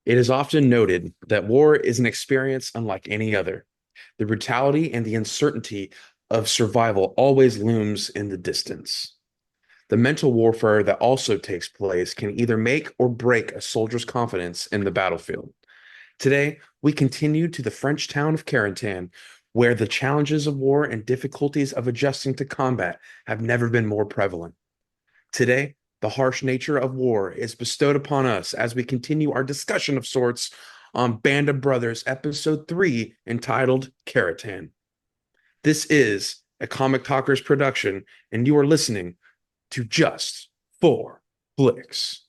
It is often noted that war is an experience unlike any other. The brutality and the uncertainty of survival always looms in the distance. The mental warfare that also takes place can either make or break a soldier's confidence in the battlefield. Today, we continue to the French town of Carentan, where the challenges of war and difficulties of adjusting to combat have never been more prevalent. Today, the harsh nature of war is bestowed upon us as we continue our discussion of sorts on Band of Brothers, Episode 3, entitled Carentan. This is a Comic Talkers production, and you are listening to Just Four Flicks.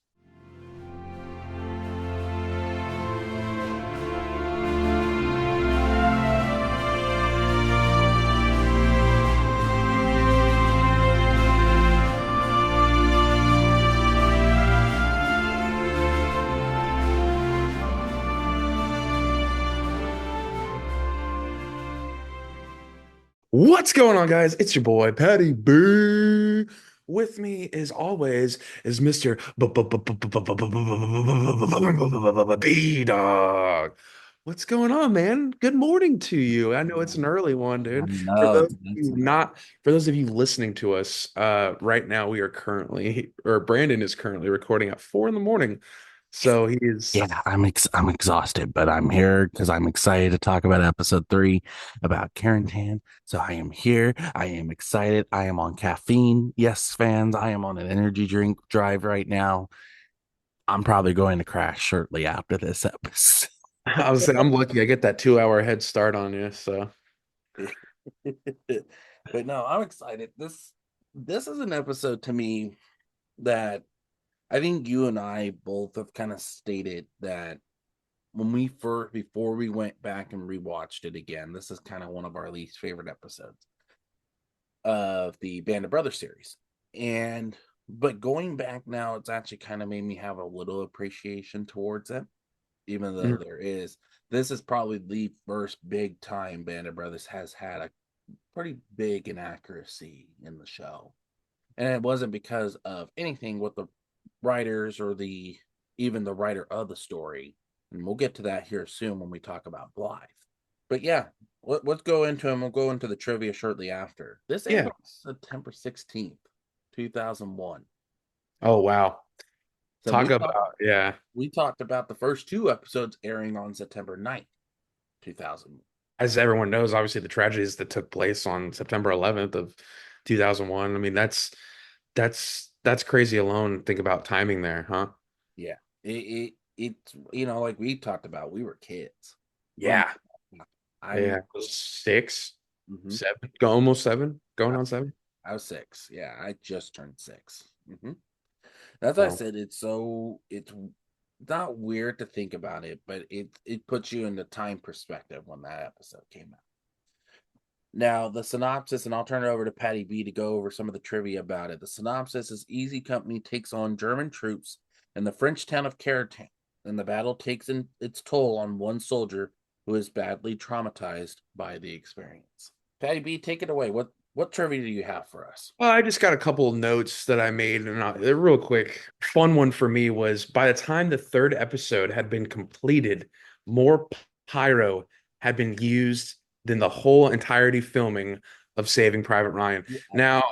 What's going on, guys? It's your boy Patty B. With me, as always, is Mr. B Dog. What's going on, man? Good morning to you. I know it's an early one, I dude. For know those it's of you instant. not, for those of you listening to us, right now we are currently, or Brandon is currently recording at 4 in the morning. So he's Yeah, I'm exhausted, but I'm here because I'm excited to talk about episode 3 about Carentan. So I am here. I am excited. I am on caffeine. Yes, fans, I am on an energy drink drive right now. I'm probably going to crash shortly after this episode. I was saying I'm lucky I get that 2 hour head start on you. So But no, I'm excited. This is an episode to me that I think you and I both have kind of stated that when we first before we went back and rewatched it again, this is kind of one of our least favorite episodes of the Band of Brothers series. And but going back now, it's actually kind of made me have a little appreciation towards it, even though mhm. this is probably the first big time Band of Brothers has had a pretty big inaccuracy in the show. And it wasn't because of anything with the writers or the even the writer of the story. And we'll get to that here soon when we talk about Blythe. But yeah, let's go into and we'll go into the trivia shortly after. This aired Yeah. on September 16th, 2001. Oh wow. So Talk about, yeah. we talked about the first two episodes airing on September 9th, 2001. As everyone knows, obviously the tragedies that took place on September 11th of 2001. I mean, that's crazy alone. Think about timing there, huh? Yeah. It's like we talked about, we were kids. When Yeah. I'm Yeah. Six, mhm. 7, almost 7, going on 7. I was 6. Yeah, I just turned 6. That's why I So, said it's not weird to think about it, but it puts you in the time perspective when that episode came out. Now, the synopsis, and I'll turn it over to Patty B to go over some of the trivia about it. The synopsis is Easy Company takes on German troops in the French town of Carentan, and the battle takes its toll on one soldier who is badly traumatized by the experience. Patty B, take it away. What trivia do you have for us? well, I just got a couple of notes that I made, and they're real quick. Fun one for me was by the time the third episode had been completed, more pyro had been used than the whole entirety filming of Saving Private Ryan. Yeah. Now,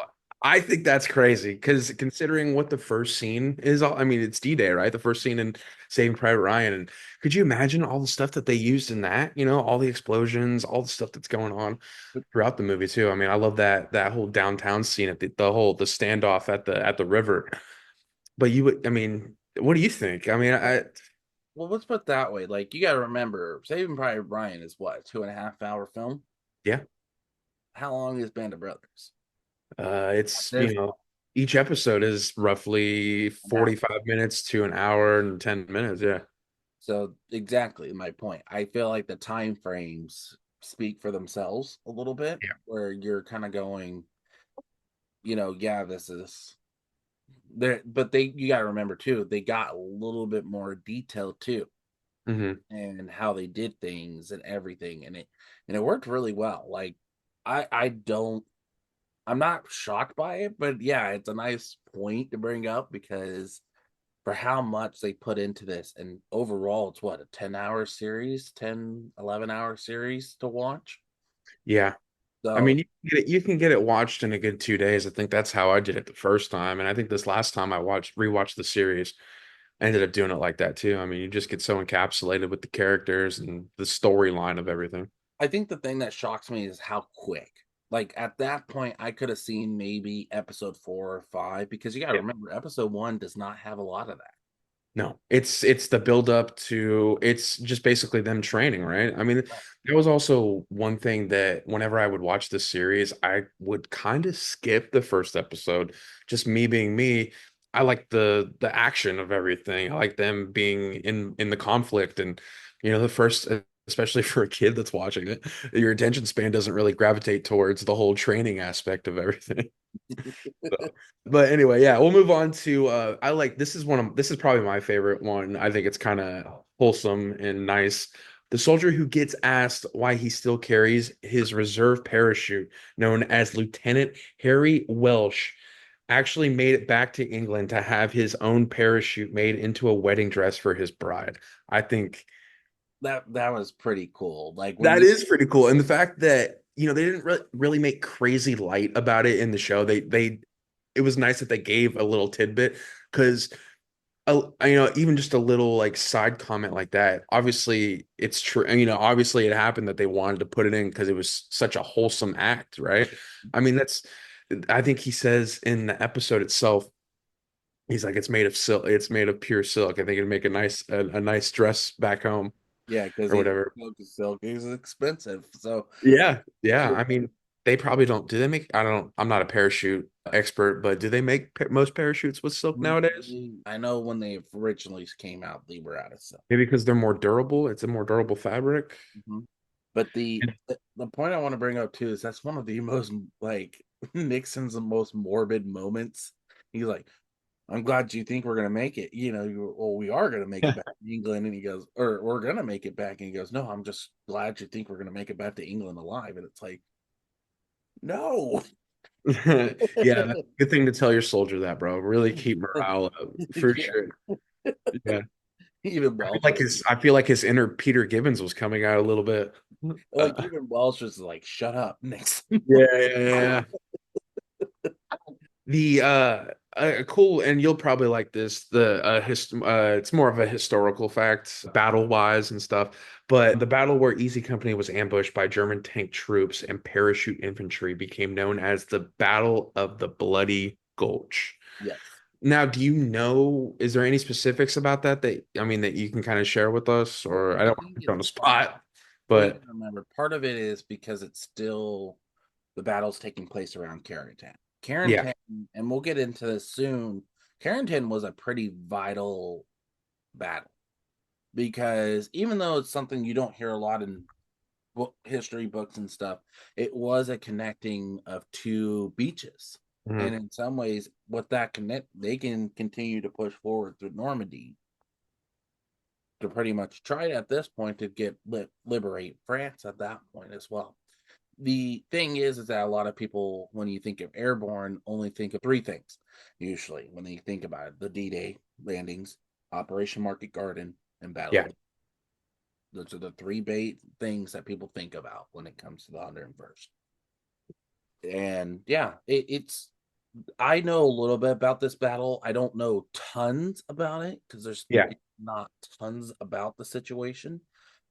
I think that's crazy because considering what the first scene is, I mean, it's D-Day, right? The first scene in Saving Private Ryan. And could you imagine all the stuff that they used in that? All the explosions, all the stuff that's going on throughout the movie too. I mean, I love that whole downtown scene at the standoff at the river. But you would, I mean, what do you think? I mean, Well, let's put it that way. Like, you got to remember, Saving Private Ryan is what, 2.5 hour film? yeah, How long is Band of Brothers? it's This each episode is roughly and a half. 45 minutes to an hour and 10 minutes. Yeah. So exactly my point. I feel like the time frames speak for themselves a little bit, Yeah. where you're kind of going, yeah, this is there, but they you got to remember too, they got a little bit more detail too, Hmm. and how they did things and everything, and it worked really well. Like, I don't I'm not shocked by it, but yeah, it's a nice point to bring up because for how much they put into this. And overall, it's what, a 10-hour series, 10, 11-hour series to watch. Yeah. I So mean, you can get it watched in a good 2 days. I think that's how I did it the first time. And I think this last time I rewatched the series, I ended up doing it like that too. I mean, you just get so encapsulated with the characters and the storyline of everything. I think the thing that shocks me is how quick. Like at that point, I could have seen maybe episode 4 or 5, because you got to remember, episode 1 does not have a lot of that. No, it's the build up to it's just basically them training, right? I mean, that was also one thing that whenever I would watch this series, I would kind of skip the first episode. Just me being me, I like the action of everything. I like them being in the conflict and the first especially for a kid that's watching it, your attention span doesn't really gravitate towards the whole training aspect of everything. So, but anyway, yeah, we'll move on to I like this is probably my favorite one. I think it's kind of wholesome and nice. The soldier who gets asked why he still carries his reserve parachute, known as Lieutenant Harry Welsh, actually made it back to England to have his own parachute made into a wedding dress for his bride. I think That was pretty cool. Like when that you is pretty cool. And the fact that, they didn't really make crazy light about it in the show. They it was nice that they gave a little tidbit because even just a little like side comment like that. Obviously, it's true. And, obviously it happened that they wanted to put it in because it was such a wholesome act, right? I mean, I think he says in the episode itself, he's like, it's made of silk, it's made of pure silk. I think it'd make a nice dress back home yeah, because or whatever. silk is expensive. So Yeah, yeah. I mean, they probably don't. Do they make? I don't. I'm not a parachute expert, but do they make most parachutes with silk nowadays? I know when they originally came out, they were out of silk. Maybe because they're more durable. It's a more durable fabric. Mhm. But the point I want to bring up too is that's one of the most like Nixon's most morbid moments. He's like, "I'm glad you think we're gonna make it. Well, we are gonna make it back to England." And he goes, "Or we're gonna make it back." And he goes, "No, I'm just glad you think we're gonna make it back to England alive." And it's like, no. Yeah, that's a good thing to tell your soldier that, bro. Really keep morale up for Yeah, sure. Yeah. even Welsh was I feel like his inner Peter Gibbons was coming out a little bit. like, even Welsh was like, "Shut up, Nixon." Yeah, yeah, yeah. The cool, and you'll probably like this. It's more of a historical fact, battle wise and stuff. But the battle where Easy Company was ambushed by German tank troops and parachute infantry became known as the Battle of the Bloody Gulch. Yes. Now, is there any specifics about that you can kind of share with us? Or I I don't want think to put you on it's the spot, Well, you but gotta remember, part of it is because it's still the battle's taking place around Carentan. yeah. Carentan, and we'll get into this soon. Carentan was a pretty vital battle because even though it's something you don't hear a lot in history books and stuff, it was a connecting of two beaches. And Mhm. in some ways, with that connect, they can continue to push forward through Normandy to pretty much try at this point to get liberate France at that point as well. The thing is that a lot of people, when you think of airborne, only think of three things usually when they think about it: the D-Day landings, Operation Market Garden, and Battle Yeah. of the. Those are the three bait things that people think about when it comes to the 101st. And yeah, it's I know a little bit about this battle. I don't know tons about it because there's Yeah. not tons about the situation.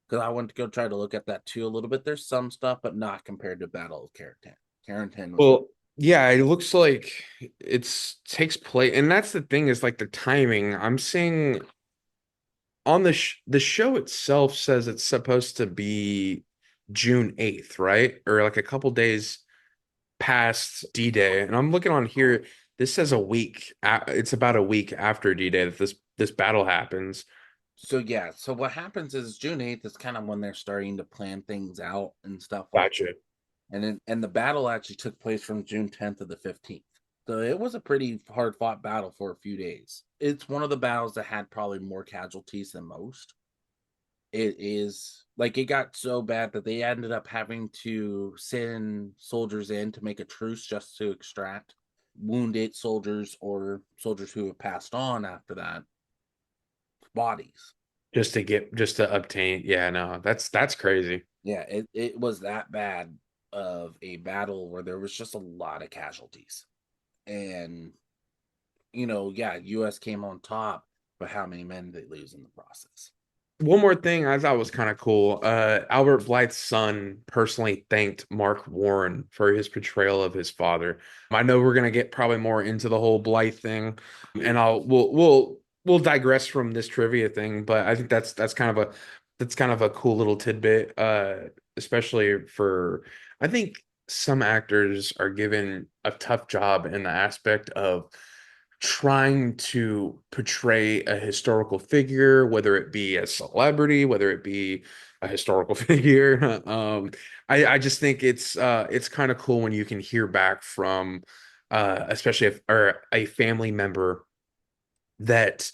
Because I went to go try to look at that too a little bit. There's some stuff, but not compared to Battle of Carentan. Carentan was Well, yeah, it looks like it's takes place, and that's the thing is like the timing. I'm seeing on the show itself says it's supposed to be June 8th, right? Or like a couple days past D-Day. And I'm looking on here, this says it's about a week after D-Day that this battle happens. so yeah. So what happens is June 8th is kind of when they're starting to plan things out and stuff like. Gotcha. And the battle actually took place from June 10th to the 15th. So it was a pretty hard fought battle for a few days. It's one of the battles that had probably more casualties than most. It is like it got so bad that they ended up having to send soldiers in to make a truce just to extract wounded soldiers or soldiers who have passed on after that. bodies. just to obtain. Yeah, no, that's crazy. Yeah, it was that bad of a battle where there was just a lot of casualties. And yeah, US came on top, but how many men did they lose in the process? One more thing I thought was kind of cool. Albert Blythe's son personally thanked Mark Warren for his portrayal of his father. I know we're gonna get probably more into the whole Blythe thing, and we'll digress from this trivia thing, but I think that's kind of a cool little tidbit, especially for I think some actors are given a tough job in the aspect of trying to portray a historical figure, whether it be a celebrity, whether it be a historical figure. I just think it's kind of cool when you can hear back from especially if or a family member that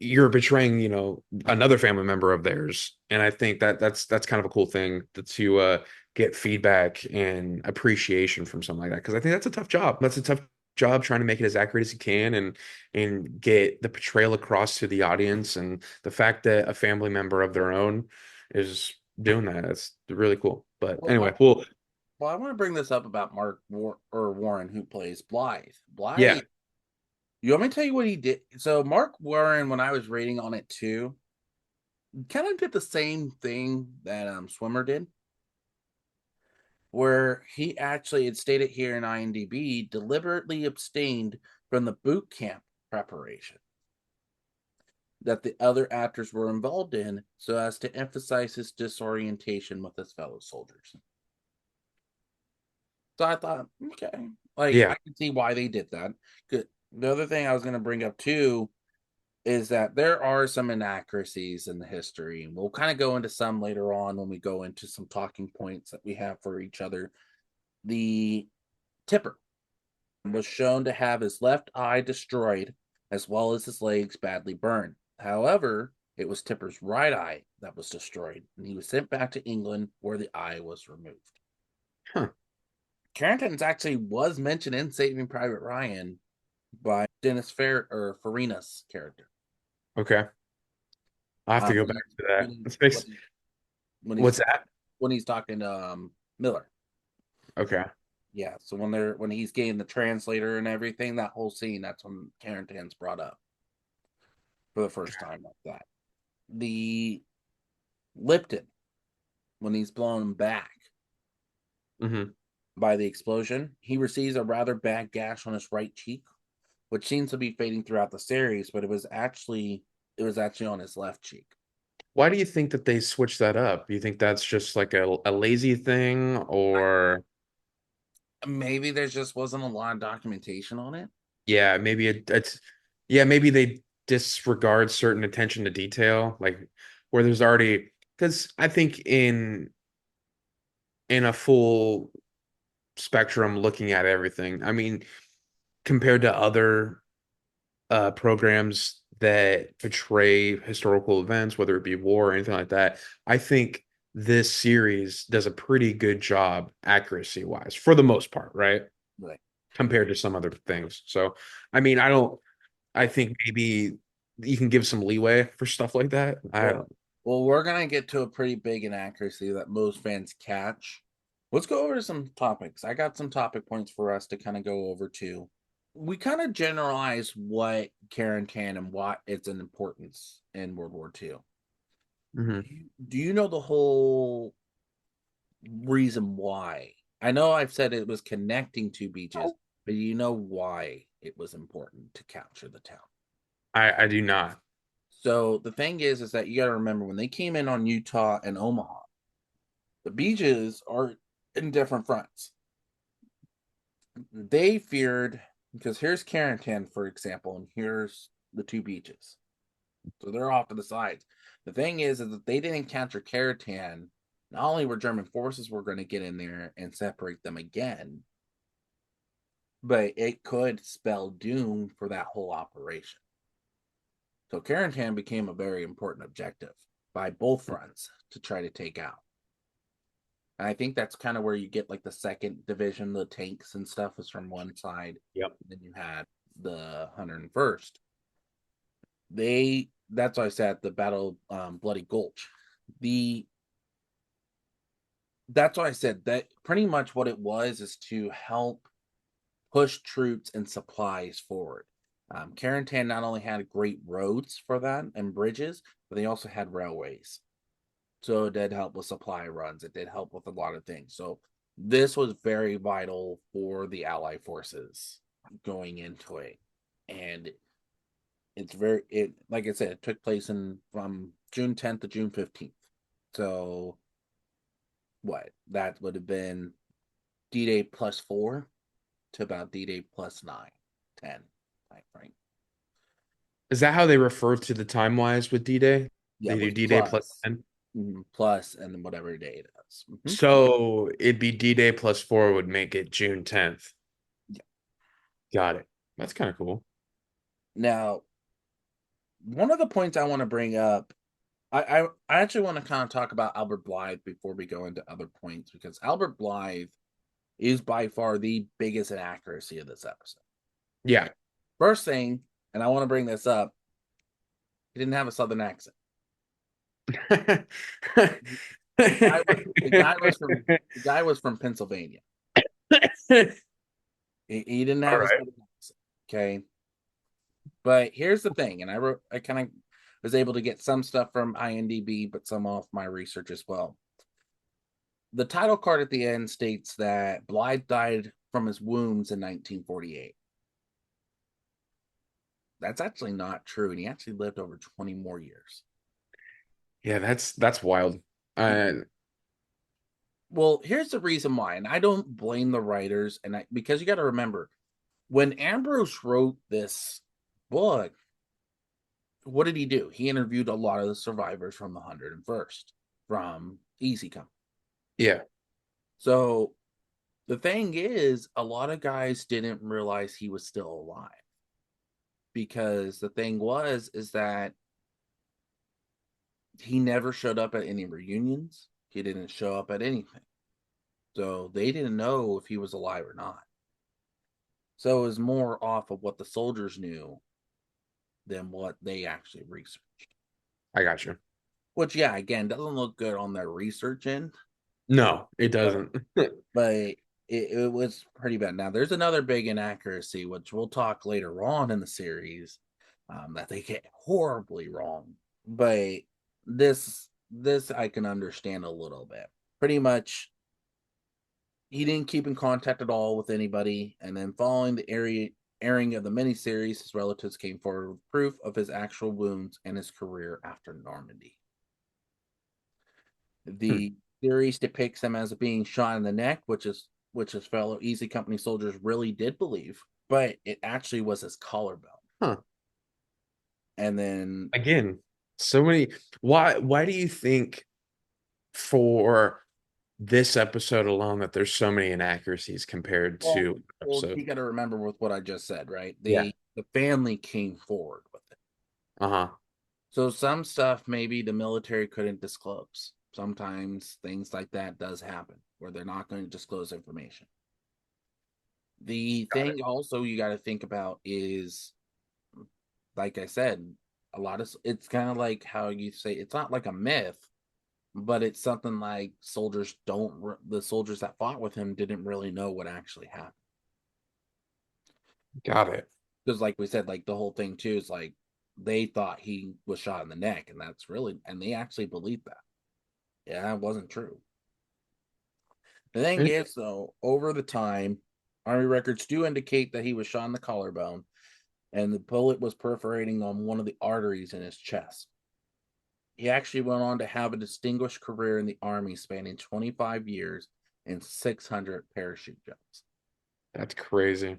you're betraying, another family member of theirs. And I think that's kind of a cool thing to get feedback and appreciation from something like that. Because I think that's a tough job. That's a tough job trying to make it as accurate as you can and get the portrayal across to the audience. And the fact that a family member of their own is doing that, that's really cool. But Well, anyway, well, I want to bring this up about Warren, who plays Blythe. yeah. Blythe, you want me to tell you what he did? So Mark Warren, when I was reading on it too, kind of did the same thing that Swimmer did, where he actually, it stated here in IMDb, deliberately abstained from the boot camp preparation that the other actors were involved in so as to emphasize his disorientation with his fellow soldiers. So I thought, okay, like I Yeah. can see why they did that. Good. The other thing I was going to bring up too is that there are some inaccuracies in the history, and we'll kind of go into some later on when we go into some talking points that we have for each other. The Tipper was shown to have his left eye destroyed as well as his legs badly burned. However, it was Tipper's right eye that was destroyed, and he was sent back to England where the eye was removed. Huh. Carentan's actually was mentioned in Saving Private Ryan by Dennis Farina's character. Okay. I'll have to go When, back to that. when, he, Let's when, fix he, when he's what's that? when he's talking to Miller. Okay. Yeah, so when he's getting the translator and everything, that whole scene, that's when Carentan's brought up for the first time like that. The Lipton, when he's blown back Hmm. by the explosion, he receives a rather bad gash on his right cheek, which seems to be fading throughout the series, but it was actually on his left cheek. Why do you think that they switched that up? You think that's just like a lazy thing, or Maybe there just wasn't a lot of documentation on it. yeah, maybe it's yeah, maybe they disregard certain attention to detail, like where there's already because I think in a full spectrum looking at everything, I mean, compared to other programs that portray historical events, whether it be war or anything like that, I think this series does a pretty good job accuracy wise for the most part, right? Right. Compared to some other things. So, I mean, I think maybe you can give some leeway for stuff like that. I Well, don't, we're gonna get to a pretty big inaccuracy that most fans catch. Let's go over some topics. I got some topic points for us to kind of go over too. We kind of generalize what Carentan and what its an importance in World War II. mhm. Do you know the whole reason why? I know I've said it was connecting two beaches, but do you know why it was important to capture the town? I do not. So the thing is that you got to remember when they came in on Utah and Omaha, the beaches are in different fronts. They feared because here's Carentan, for example, and here's the two beaches. So they're off to the sides. The thing is that they didn't capture Carentan. Not only were German forces were going to get in there and separate them again, but it could spell doom for that whole operation. So Carentan became a very important objective by both fronts to try to take out. And I think that's kind of where you get like the second division, the tanks and stuff is from one side. Yep. Then you had the 101st. They that's why I said the Battle Bloody Gulch. The That's why I said that pretty much what it was is to help push troops and supplies forward. Carentan not only had great roads for that and bridges, but they also had railways. So it did help with supply runs. It did help with a lot of things. So this was very vital for the Allied forces going into it. And it like I said, it took place in from June 10th to June 15th. So what? That would have been D-Day +4 to about D-Day +9, 10 time frame. Is that how they refer to the time wise with D-Day? Yeah, They do with D-Day plus plus, 10. plus, and then whatever day it is. So it'd be D-Day +4 would make it June 10th. Yeah. Got it. That's kind of cool. Now, one of the points I want to bring up, I actually want to kind of talk about Albert Blythe before we go into other points, because Albert Blythe is by far the biggest inaccuracy of this episode. Yeah. First thing, and I want to bring this up, he didn't have a southern accent. The guy was from Pennsylvania. He didn't All have a right. southern accent. Okay. But here's the thing, and I kind of was able to get some stuff from IMDb, but some off my research as well. The title card at the end states that Blythe died from his wounds in 1948. That's actually not true, and he actually lived over 20 more years. Yeah, that's wild. Uh, Well, here's the reason why, and I don't blame the writers, because you got to remember, when Ambrose wrote this book, what did he do? He interviewed a lot of the survivors from the 101st, from Easy Come. yeah. So the thing is, a lot of guys didn't realize he was still alive, because the thing was is that he never showed up at any reunions. He didn't show up at anything. So they didn't know if he was alive or not. So it was more off of what the soldiers knew than what they actually researched. I got you. Which, yeah, again, doesn't look good on their research end, No, it but doesn't. it was pretty bad. Now, there's another big inaccuracy, which we'll talk later on in the series, that they get horribly wrong. But this I can understand a little bit. Pretty much, he didn't keep in contact at all with anybody, and then following the airing of the miniseries, his relatives came forward with proof of his actual wounds and his career after Normandy. Hmm. The series depicts him as being shot in the neck, which his fellow Easy Company soldiers really did believe, but it actually was his collarbone. Huh. And then, Again, so many. Why do you think for this episode alone that there's so many inaccuracies compared well, to well, episode? you got to remember with what I just said, right? Yeah. The family came forward with it. Uh-huh. So some stuff maybe the military couldn't disclose. Sometimes things like that does happen where they're not going to disclose information. The Got it. thing also you got to think about is, like I said, it's kind of like how you say it's not like a myth, but it's something like the soldiers that fought with him didn't really know what actually happened. Got it. Because like we said, like the whole thing too is like they thought he was shot in the neck, and they actually believed that. Yeah, it wasn't true. The thing And- is, though, over the time, Army records do indicate that he was shot in the collarbone, and the bullet was perforating on one of the arteries in his chest. He actually went on to have a distinguished career in the Army spanning 25 years and 600 parachute jumps. That's crazy.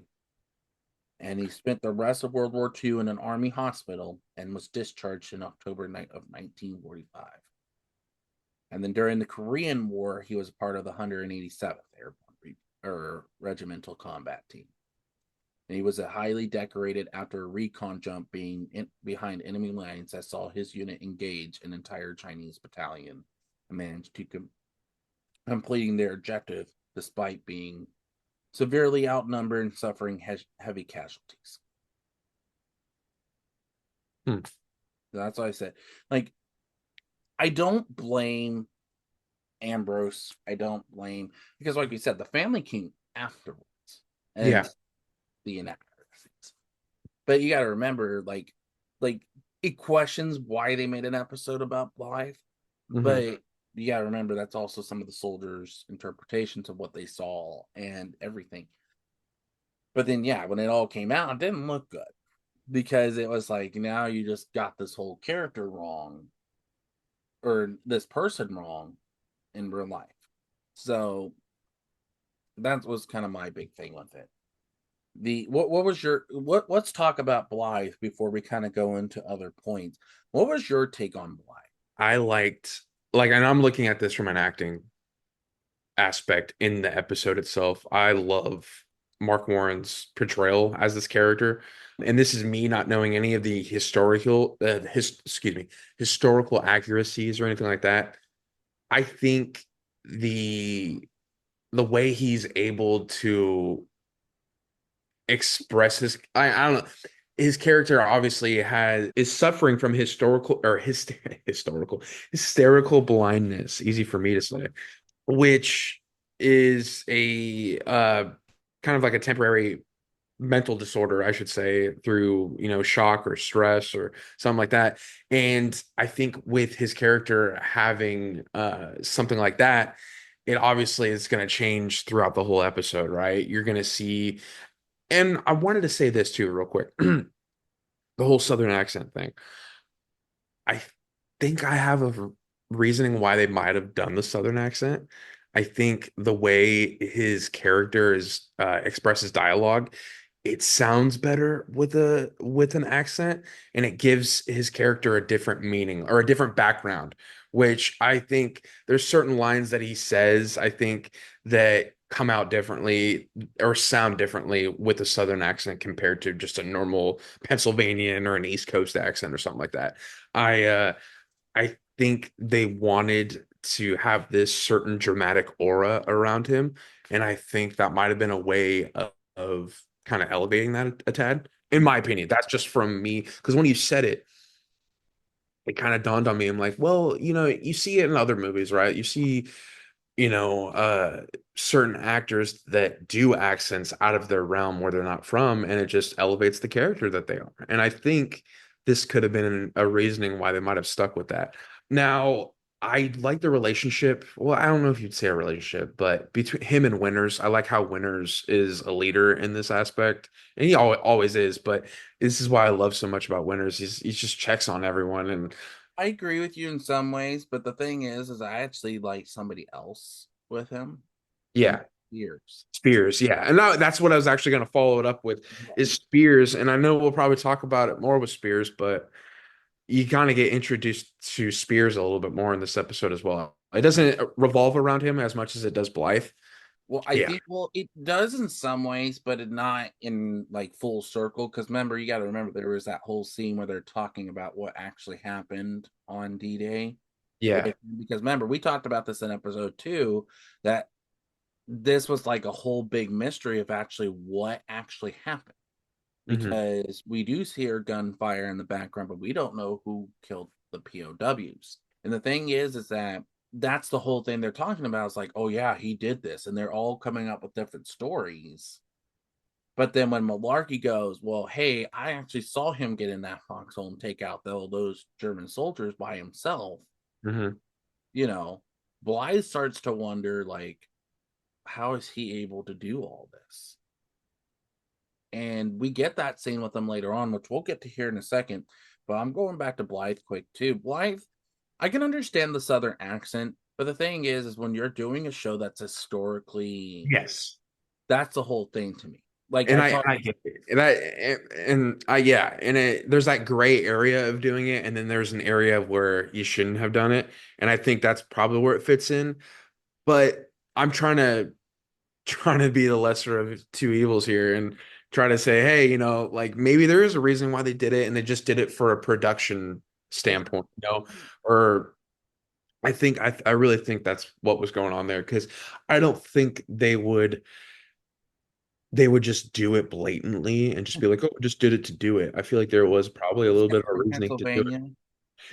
And he spent the rest of World War II in an Army hospital and was discharged in October of 1945. And then during the Korean War, he was a part of the 187th Regimental Combat Team. And he was a highly decorated after a recon jump behind enemy lines that saw his unit engage an entire Chinese battalion and managed to completing their objective despite being severely outnumbered and suffering heavy casualties. Hmm. That's what I said. Like, I don't blame Ambrose. I don't blame because, like we said, the family came afterwards and Yeah. the inaccuracies. But you got to remember, like it questions why they made an episode about Blythe, Hmm. but you got to remember that's also some of the soldiers' interpretations of what they saw and everything. But then, yeah, when it all came out, it didn't look good because it was like now you just got this whole character wrong or this person wrong in real life. So that was kind of my big thing with it. The what was your what let's talk about Blythe before we kind of go into other points. What was your take on Blythe? I liked like, and I'm looking at this from an acting aspect in the episode itself. I love Mark Warren's portrayal as this character. And this is me not knowing any of the historical accuracies or anything like that. I think the the way he's able to express I don't know, his character obviously has is suffering from historical or historical hysterical blindness, easy for me to say, which is a kind of like a temporary mental disorder, I should say, through, shock or stress or something like that. And I think with his character having something like that, it obviously is going to change throughout the whole episode, right? You're going to see, and I wanted to say this too, real quick. The whole Southern accent thing. I think I have a reasoning why they might have done the Southern accent. I think the way his character is expresses dialogue, it sounds better with an accent, and it gives his character a different meaning or a different background. Which I think there's certain lines that he says, I think that come out differently or sound differently with a Southern accent compared to just a normal Pennsylvanian or an East Coast accent or something like that. I think they wanted to have this certain dramatic aura around him, and I think that might have been a way of kind of elevating that a tad. In my opinion, that's just from me. Because when you said it, it kind of dawned on me. I'm like, well, you see it in other movies, right? You see, you know, uh, certain actors that do accents out of their realm where they're not from, and it just elevates the character that they are. And I think this could have been a reasoning why they might have stuck with that. Now, I like the relationship. Well, I don't know if you'd say a relationship, but between him and Winters, I like how Winters is a leader in this aspect, and he always is. But this is why I love so much about Winters. He just checks on everyone, and I agree with you in some ways, but the thing is I actually like somebody else with him, and yeah. years. Spears, yeah. And that's what I was actually going to follow it up with Yeah. is Spears. And I know we'll probably talk about it more with Spears, but you kind of get introduced to Spears a little bit more in this episode as well. It doesn't revolve around him as much as it does Blythe. Well, I Yeah. think it does in some ways, but not in like full circle. Because remember, you got to remember there was that whole scene where they're talking about what actually happened on D-Day. Yeah. Because remember, we talked about this in episode 2 that this was like a whole big mystery of actually what actually happened. Hmm. Because we do hear gunfire in the background, but we don't know who killed the POWs. And the thing is that that's the whole thing they're talking about. It's like, oh yeah, he did this, and they're all coming up with different stories. But then when Malarkey goes, well, hey, I actually saw him get in that foxhole and take out all those German soldiers by himself. Hmm. You know, Blythe starts to wonder, like, how is he able to do all this? And we get that scene with them later on, which we'll get to here in a second. But I'm going back to Blythe quick too. Blythe, I can understand the southern accent, but the thing is when you're doing a show that's historically, Yes. that's the whole thing to me. Like And I I, talk, I get it. And I, yeah, and there's that gray area of doing it, and then there's an area where you shouldn't have done it. And I think that's probably where it fits in. But I'm trying to be the lesser of two evils here and try to say, hey, like maybe there is a reason why they did it and they just did it for a production standpoint, or I really think that's what was going on there because I don't think they would they would just do it blatantly and just be like, "Oh, we just did it to do it." I feel like there was probably a This little guy bit of a from reasoning to do it. Pennsylvania.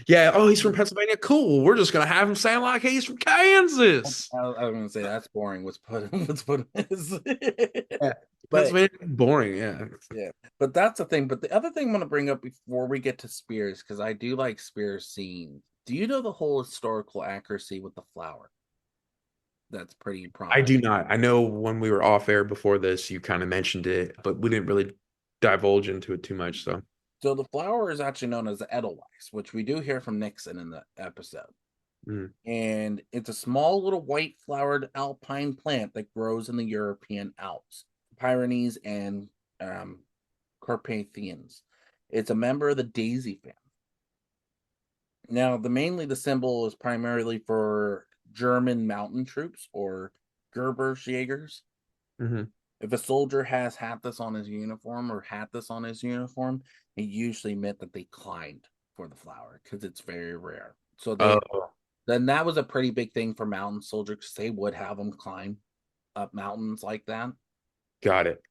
Yeah. Oh, he's from Pennsylvania. Cool. We're just gonna have him sound like he's from Kansas. I was gonna say that's boring. What's put is, Yeah. but Pennsylvania, boring. Yeah. yeah, but that's the thing. But the other thing I'm gonna bring up before we get to Spears, because I do like Spears' scene. Do you know the whole historical accuracy with the flower? That's pretty I prominent. do not. I know when we were off air before this, you kind of mentioned it, but we didn't really divulge into it too much. So, So the flower is actually known as Edelweiss, which we do hear from Nixon in the episode. mm, And it's a small little white flowered alpine plant that grows in the European Alps, Pyrenees, and um, Carpathians. It's a member of the daisy family. Now, the symbol is primarily for German mountain troops or Gerbersjägers. mhm. If a soldier has had this on his uniform or had this on his uniform, it usually meant that they climbed for the flower because it's very rare. So they Oh, then that was a pretty big thing for mountain soldiers because they would have them climb up mountains like that. got it.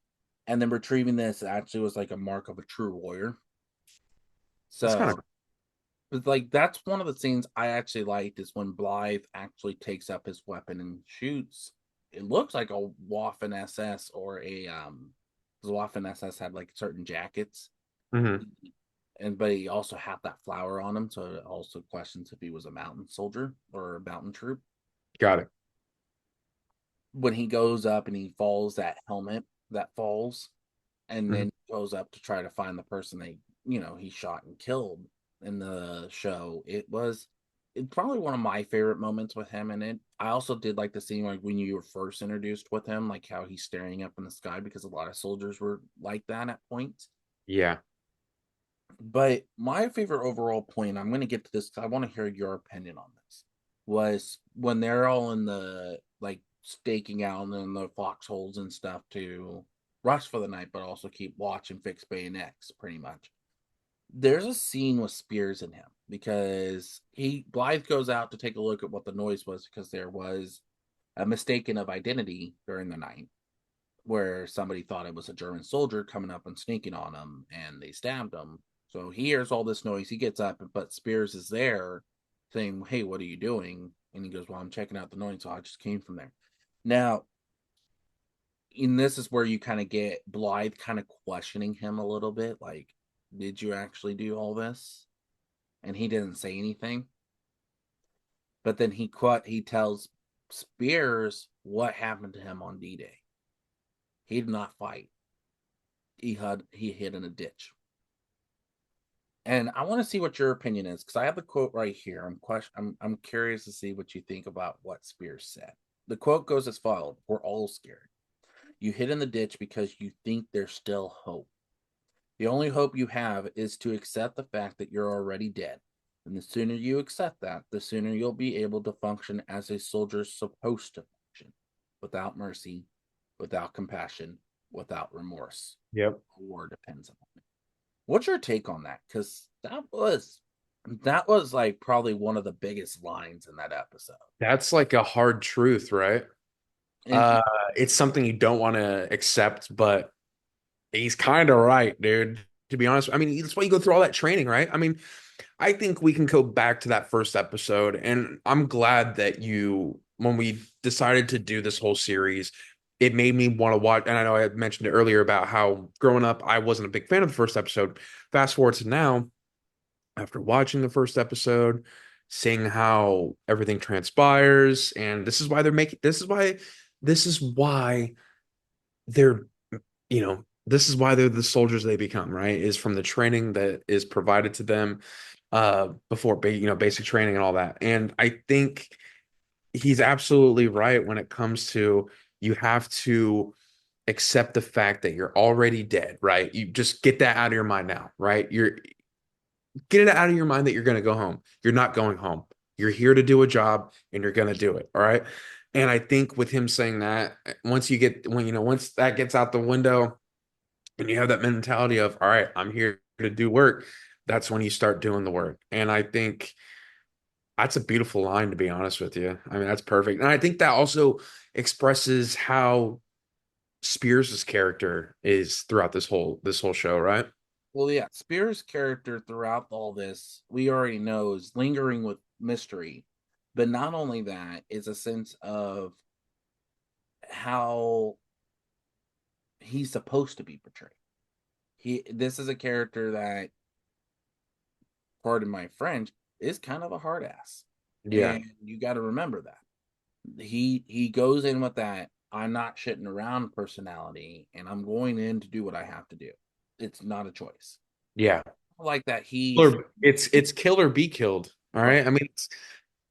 And then retrieving this actually was like a mark of a true warrior. That's kind of So it's like that's one of the scenes I actually liked is when Blythe actually takes up his weapon and shoots. It looks like a Waffen SS or a because Waffen SS had like certain jackets, mhm. and but he also had that flower on him, so it also questions if he was a mountain soldier or a mountain troop. Got it. When he goes up and he falls, that helmet that falls, and Mhm. then goes up to try to find the person he shot and killed in the show. It's probably one of my favorite moments with him in it. I also did like the scene like when you were first introduced with him, like how he's staring up in the sky because a lot of soldiers were like that at points. Yeah. But my favorite overall point, I'm going to get to this because I want to hear your opinion on this, was when they're all in the like staking out in the foxholes and stuff to rush for the night, but also keep watch and fix bayonets pretty much. There's a scene with Spears in him because he Blythe goes out to take a look at what the noise was because there was a mistaken of identity during the night where somebody thought it was a German soldier coming up and sneaking on him and they stabbed him. So he hears all this noise. He gets up, but Spears is there saying, "Hey, what are you doing?" And he goes, "Well, I'm checking out the noise. So I just came from there." Now, and this is where you kind of get Blythe kind of questioning him a little bit like, did you actually do all this? And he didn't say anything. But then he tells Spears what happened to him on D-Day. He did not fight. He hid in a ditch. And I want to see what your opinion is because I have the quote right here. I'm curious to see what you think about what Spears said. The quote goes as follows: "We're all scared. You hid in the ditch because you think there's still hope. The only hope you have is to accept the fact that you're already dead. And the sooner you accept that, the sooner you'll be able to function as a soldier's supposed to function, without mercy, without compassion, without remorse. Yep. War depends upon it." What's your take on that? Because that was like probably one of the biggest lines in that episode. That's like a hard truth, right? And Uh, it's something you don't want to accept, but he's kind of right, dude. To be honest, I mean, that's why you go through all that training, right? I mean, I think we can go back to that first episode, and I'm glad that when we decided to do this whole series, it made me want to watch. And I know I had mentioned it earlier about how growing up, I wasn't a big fan of the first episode. Fast forward to now, after watching the first episode, seeing how everything transpires, and this is why they're, this is why they're the soldiers they become, right? Is from the training that is provided to them before basic training and all that. And I think he's absolutely right when it comes to you have to accept the fact that you're already dead, right? You just get that out of your mind now, right? You're get it out of your mind that you're going to go home. You're not going home. You're here to do a job and you're going to do it. All right. And I think with him saying that, once that gets out the window and you have that mentality of, all right, I'm here to do work, that's when you start doing the work. And I think that's a beautiful line, to be honest with you. I mean, that's perfect. And I think that also expresses how Spears' character is throughout this whole show, right? Well, yeah, Spears' character throughout all this, we already know is lingering with mystery. But not only that, is a sense of how he's supposed to be portrayed. This is a character that, pardon my French, is kind of a hard ass. Yeah, And you got to remember that. He goes in with that I'm not shitting around personality and I'm going in to do what I have to do. It's not a choice. yeah. Like that he's It's kill or be killed. All right. right. I mean,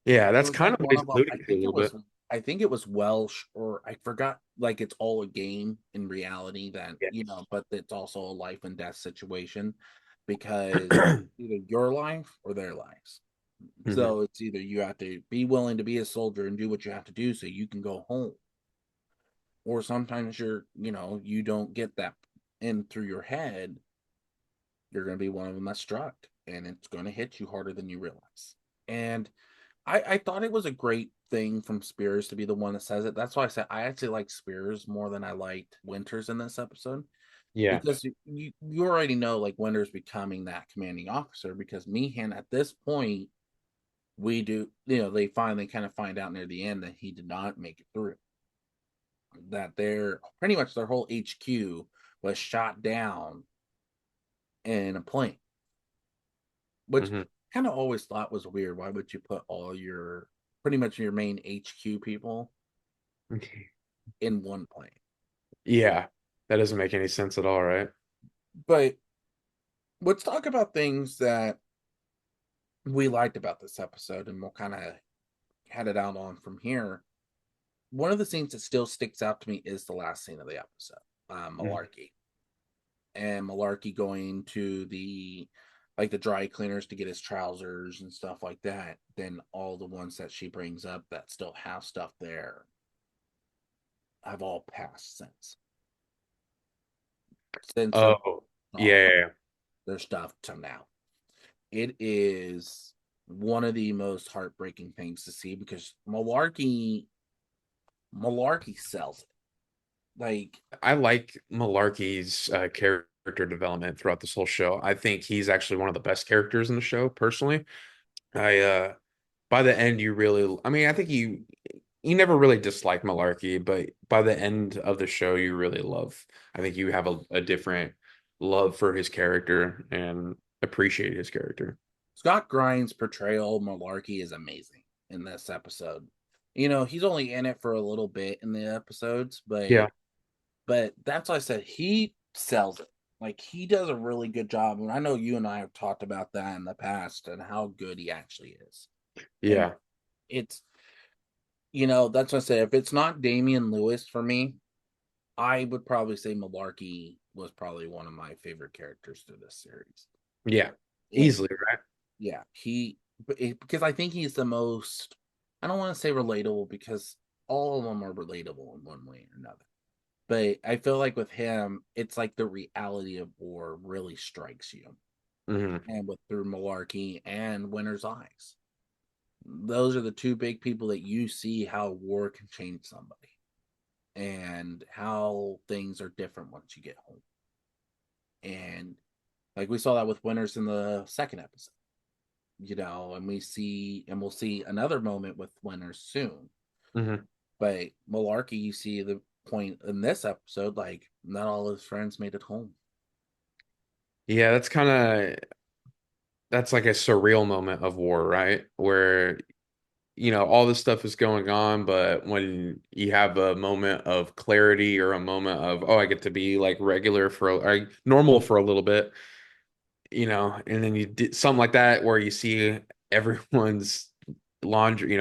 yeah, It that's was kind like of what one he's of them. alluding to a little bit. I think it was Welsh, or I forgot. Like it's all a game in reality that Yes. but it's also a life and death situation because either your life or their lives. Mhm. So it's either you have to be willing to be a soldier and do what you have to do so you can go home, or sometimes you don't get that in through your head. You're going to be one of them that's struck, and it's going to hit you harder than you realize. And I thought it was a great thing from Spears to be the one that says it. That's why I said I actually like Spears more than I liked Winters in this episode, Yeah. because you already know like Winters becoming that commanding officer, because Meehan at this point we do they finally kind of find out near the end that he did not make it through, that their pretty much their whole HQ was shot down in a plane, which Hmm. kind of always thought was weird. Why would you put all your pretty much your main HQ people in one plane? Yeah. That doesn't make any sense at all, right? But let's talk about things that we liked about this episode, and we'll kind of head it out on from here. One of the scenes that still sticks out to me is the last scene of the episode, Mhm. Malarkey. And Malarkey going to the dry cleaners to get his trousers and stuff like that. Then all the ones that she brings up that still have stuff there have all passed since the Oh, off yeah. their stuff to now. It is one of the most heartbreaking things to see, because Malarkey sells it. Like, I like Malarkey's character development throughout this whole show. I think he's actually one of the best characters in the show, personally. I by the end you really I mean, I think you never really disliked Malarkey, but by the end of the show you really love. I think you have a different love for his character and appreciate his character. Scott Grimes' portrayal of Malarkey is amazing in this episode. He's only in it for a little bit in the episodes, Yeah. but that's why I said he sells it. Like, he does a really good job, and I know you and I have talked about that in the past and how good he actually is. And Yeah. it's that's what I say. If it's not Damian Lewis for me, I would probably say Malarkey was probably one of my favorite characters through this series. Yeah. And Easily, right? yeah, because I think he's the most. I don't want to say relatable, because all of them are relatable in one way or another. But I feel like with him, it's like the reality of war really strikes you, Hmm. and with through Malarkey and Winter's Eyes, those are the two big people that you see how war can change somebody and how things are different once you get home. And like we saw that with Winters in the second episode, and we'll see another moment with Winters soon. Hmm. But Malarkey, you see the point in this episode, like not all his friends made it home. Yeah, that's like a surreal moment of war, right? Where all this stuff is going on, but when you have a moment of clarity or a moment of, oh, I get to be like regular or normal for a little bit, and then you did something like that where you see everyone's laundry,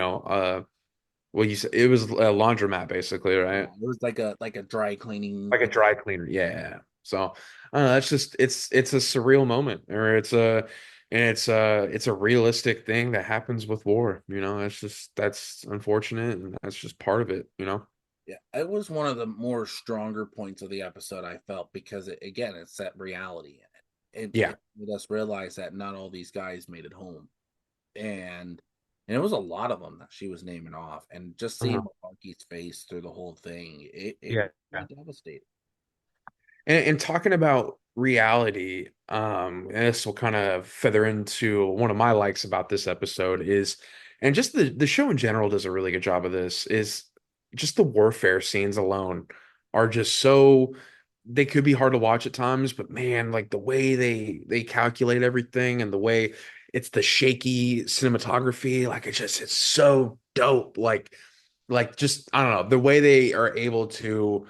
well, you said it was a laundromat basically, Yeah, right? it was like a dry cleaning. Like a dry cleaner. Yeah. So, I don't know, that's just it's a surreal moment, or it's a realistic thing that happens with war. That's unfortunate, and that's just part of it. Yeah, it was one of the more stronger points of the episode, I felt, because it set reality in it. Yeah. It made us realize that not all these guys made it home, and it was a lot of them that she was naming off, and just seeing Uh-huh. Loki's face through the whole thing. It Yeah. was devastating. And talking about reality, and this will kind of feather into one of my likes about this episode is, and just the show in general does a really good job of this, is just the warfare scenes alone are just so they could be hard to watch at times, but man, like the way they calculate everything and the way it's the shaky cinematography, like it's so dope. Like just I don't know, the way they are able to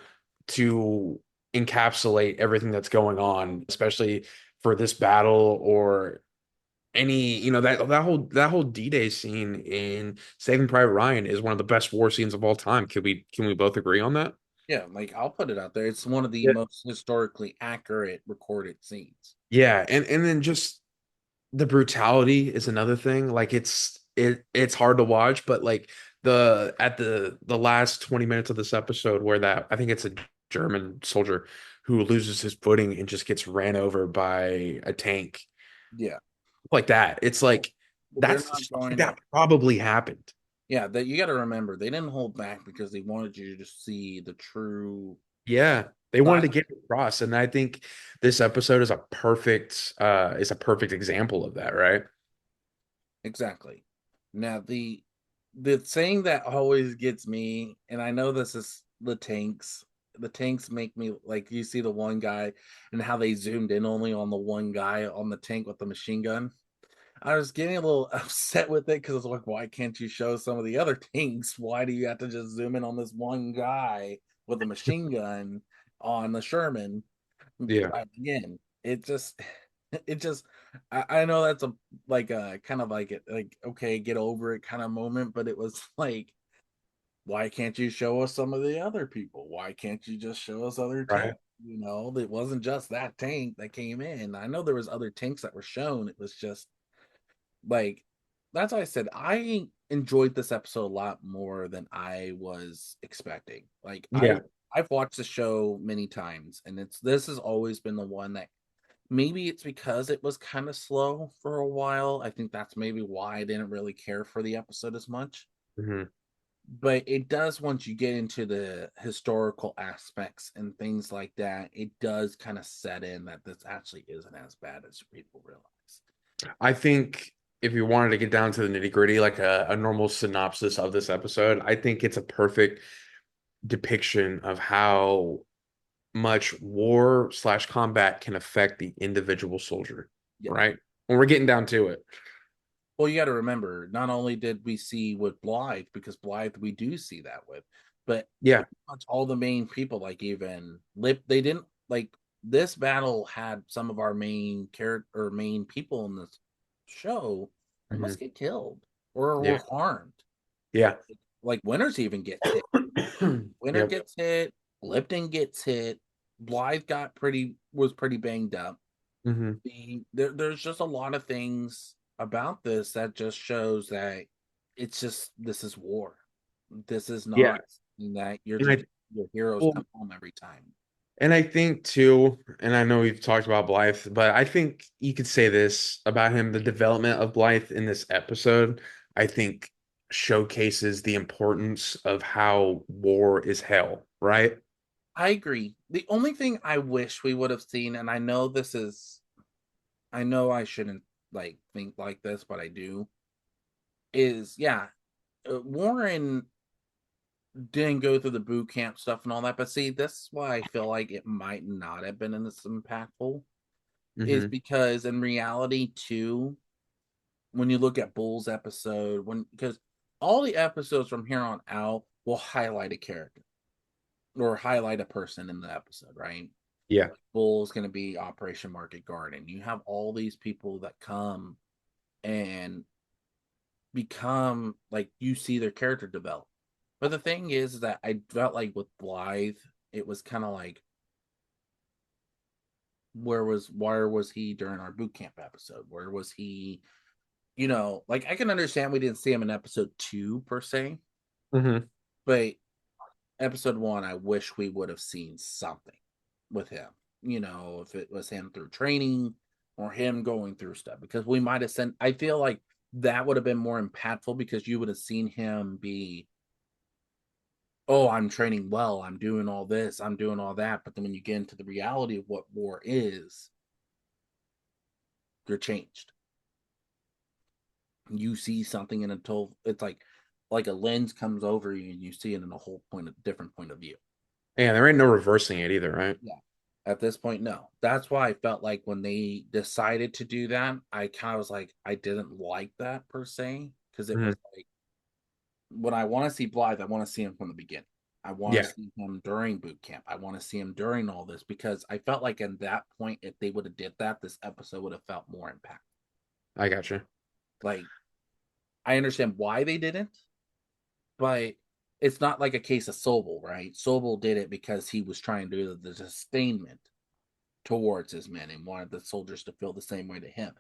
encapsulate everything that's going on, especially for this battle or any, that whole D-Day scene in Saving Private Ryan is one of the best war scenes of all time. Can we both agree on that? Yeah, like I'll put it out there. It's one of the Yeah. most historically accurate recorded scenes. Yeah, and then just the brutality is another thing. Like it's hard to watch, but like the last 20 minutes of this episode where that I think it's a German soldier who loses his footing and just gets ran over by a tank Yeah. like that. It's like But they're that's not stuff like going to. that probably happened. Yeah, that you got to remember they didn't hold back because they wanted you to see the true Yeah. They wanted to side. get it across. And I think this episode is a perfect example of that, right? Exactly. Now the thing that always gets me, and I know this is the tanks. The tanks make me like you see the one guy and how they zoomed in only on the one guy on the tank with the machine gun. I was getting a little upset with it because I was like, why can't you show some of the other tanks? Why do you have to just zoom in on this one guy with a machine gun on the Sherman? Yeah. Again, it just it just I know that's a like a kind of like it like okay, get over it kind of moment, but it was like, why can't you show us some of the other people? Why can't you just show us other Right. tanks? You know, it wasn't just that tank that came in. I know there was other tanks that were shown. It was just like that's why I said I enjoyed this episode a lot more than I was expecting. Like Yeah. I've watched the show many times, and this has always been the one that maybe it's because it was kind of slow for a while. I think that's maybe why I didn't really care for the episode as much. Mhm. But it does once you get into the historical aspects and things like that, it does kind of set in that this actually isn't as bad as people realize. I think if you wanted to get down to the nitty-gritty, like a normal synopsis of this episode, I think it's a perfect depiction of how much war slash combat can affect the individual soldier, Yeah. right? When we're getting down to it. Well, you got to remember, not only did we see with Blythe, because Blythe we do see that with, but Yeah. pretty much all the main people, like even Lip, they didn't like this battle had some of our main character or main people in this show Mhm. almost get killed or were Yeah. harmed. Yeah. Like Winters even gets hit. Winter Yep. gets hit. Lipton gets hit. Blythe was pretty banged up. Hmm. There's just a lot of things about this that just shows that it's just this is war. This is Yeah. not something that you're And just I your heroes well, come home every time. and I think too, and I know we've talked about Blythe, but I think you could say this about him, the development of Blythe in this episode, I think showcases the importance of how war is hell, right? I agree. The only thing I wish we would have seen, and I know I shouldn't like think like this, but I do, is yeah, Warren didn't go through the boot camp stuff and all that. But see, that's why I feel like it might not have been as impactful, is Hmm. because in reality, too, when you look at Bull's episode, when because all the episodes from here on out will highlight a character or highlight a person in the episode, right? Yeah. Bull's going to be Operation Market Garden. You have all these people that come and become like you see their character develop. But the thing is that I felt like with Blythe, it was kind of like where was he during our boot camp episode? Where was he? You know, like I can understand we didn't see him in episode 2 per se, Hmm. but episode 1, I wish we would have seen something with him. You know, if it was him through training or him going through stuff, because we might have sent. I feel like that would have been more impactful because you would have seen him be oh, I'm training well, I'm doing all this, I'm doing all that. But then when you get into the reality of what war is, you're changed. You see something in a total, it's like a lens comes over you and you see it in a whole point of different point of view. Yeah, there ain't no reversing it either, right? Yeah. At this point, no. That's why I felt like when they decided to do that, I kind of was like, I didn't like that per se, because it Mhm. was like when I want to see Blythe, I want to see him from the beginning. I want Yeah, to see him during boot camp. I want to see him during all this because I felt like in that point, if they would have did that, this episode would have felt more impactful. I got you. Like I understand why they didn't, but it's not like a case of Sobel, right? Sobel did it because he was trying to do the sustainment towards his men and wanted the soldiers to feel the same way to him.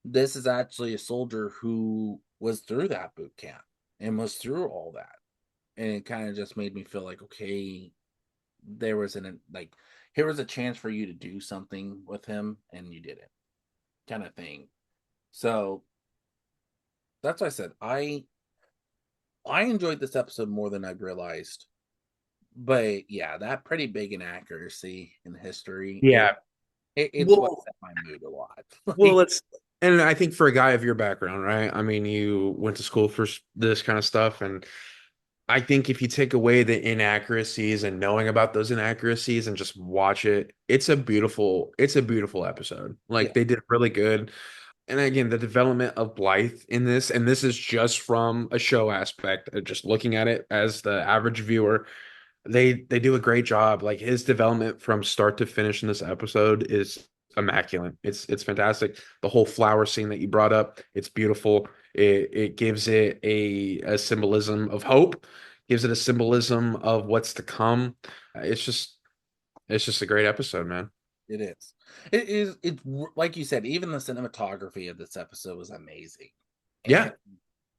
This is actually a soldier who was through that boot camp and was through all that. And it kind of just made me feel like, okay, there was an like here was a chance for you to do something with him and you didn't, kind of thing. So that's why I said I enjoyed this episode more than I realized. But yeah, that pretty big inaccuracy in history, Yeah. it's what Well, set my mood a lot. well, let's, and I think for a guy of your background, right? I mean, you went to school for this kind of stuff, and I think if you take away the inaccuracies and knowing about those inaccuracies and just watch it, it's a beautiful episode. Yeah, Like they did really good. And again, the development of Blythe in this, and this is just from a show aspect, just looking at it as the average viewer, they do a great job. Like his development from start to finish in this episode is immaculate. It's fantastic. The whole flower scene that you brought up, it's beautiful. It gives it a symbolism of hope, gives it a symbolism of what's to come. It's just a great episode, man. it is. It is. It's like you said. Even the cinematography of this episode was amazing, and Yeah, yeah,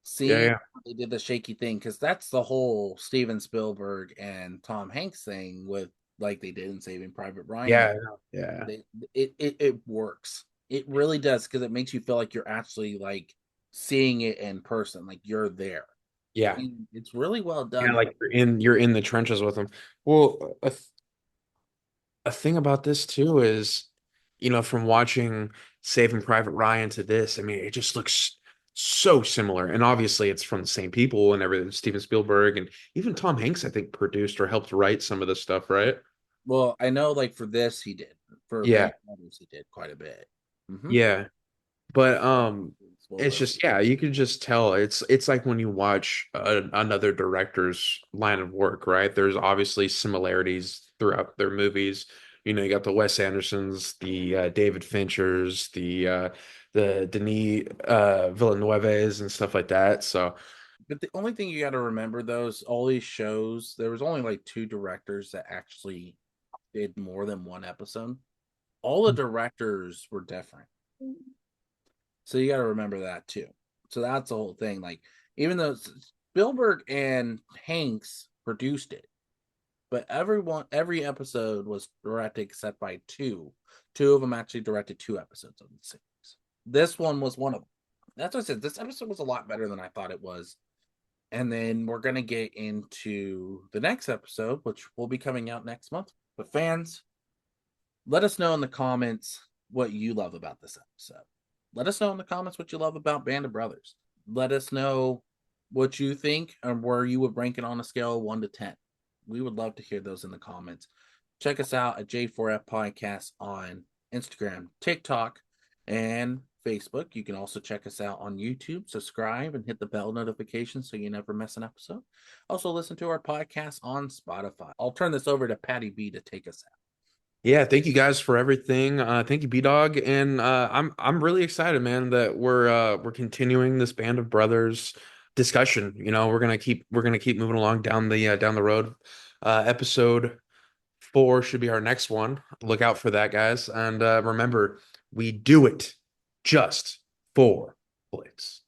seeing yeah, how they did the shaky thing because that's the whole Steven Spielberg and Tom Hanks thing with like they did in Saving Private Ryan. yeah, yeah, They, it works. It really does because it makes you feel like you're actually like seeing it in person, like you're there. yeah. And it's really well Yeah, done. like you're in the trenches with them. Well, a thing about this too is, from watching Saving Private Ryan to this, I mean, it just looks so similar. And obviously it's from the same people and everything. Steven Spielberg and even Tom Hanks, I think, produced or helped write some of this stuff, right? Well, I know like for this he did. For Yeah. Band of Brothers he did quite a bit. Mm-hmm. Yeah. But it's Spoiler. just, yeah, you can just tell it's like when you watch another director's line of work, right? There's obviously similarities throughout their movies. You got the Wes Andersons, the David Finchers, the Denis Villeneuves and stuff like that. So But the only thing you got to remember, those all these shows, there was only like two directors that actually did more than one episode. All the directors were different, so you got to remember that too. So that's the whole thing. Like, even though Spielberg and Hanks produced it, but every episode was directed except by two. Two of them actually directed two episodes of the series. This one was one of them. That's what I said. This episode was a lot better than I thought it was. And then we're going to get into the next episode, which will be coming out next month. But fans, let us know in the comments what you love about this episode. Let us know in the comments what you love about Band of Brothers. Let us know what you think and where you would rank it on a scale of 1 to 10. We would love to hear those in the comments. Check us out at J4F Podcast on Instagram, TikTok, and Facebook. You can also check us out on YouTube. Subscribe and hit the bell notification so you never miss an episode. Also, listen to our podcast on Spotify. I'll turn this over to Patty B to take us out. yeah, thank you guys for everything. Thank you, B Dog, and I'm really excited, man, that we're continuing this Band of Brothers discussion. We're gonna keep moving along down the road. Episode 4 should be our next one. Look out for that, guys, and remember, we do it just for Blitz.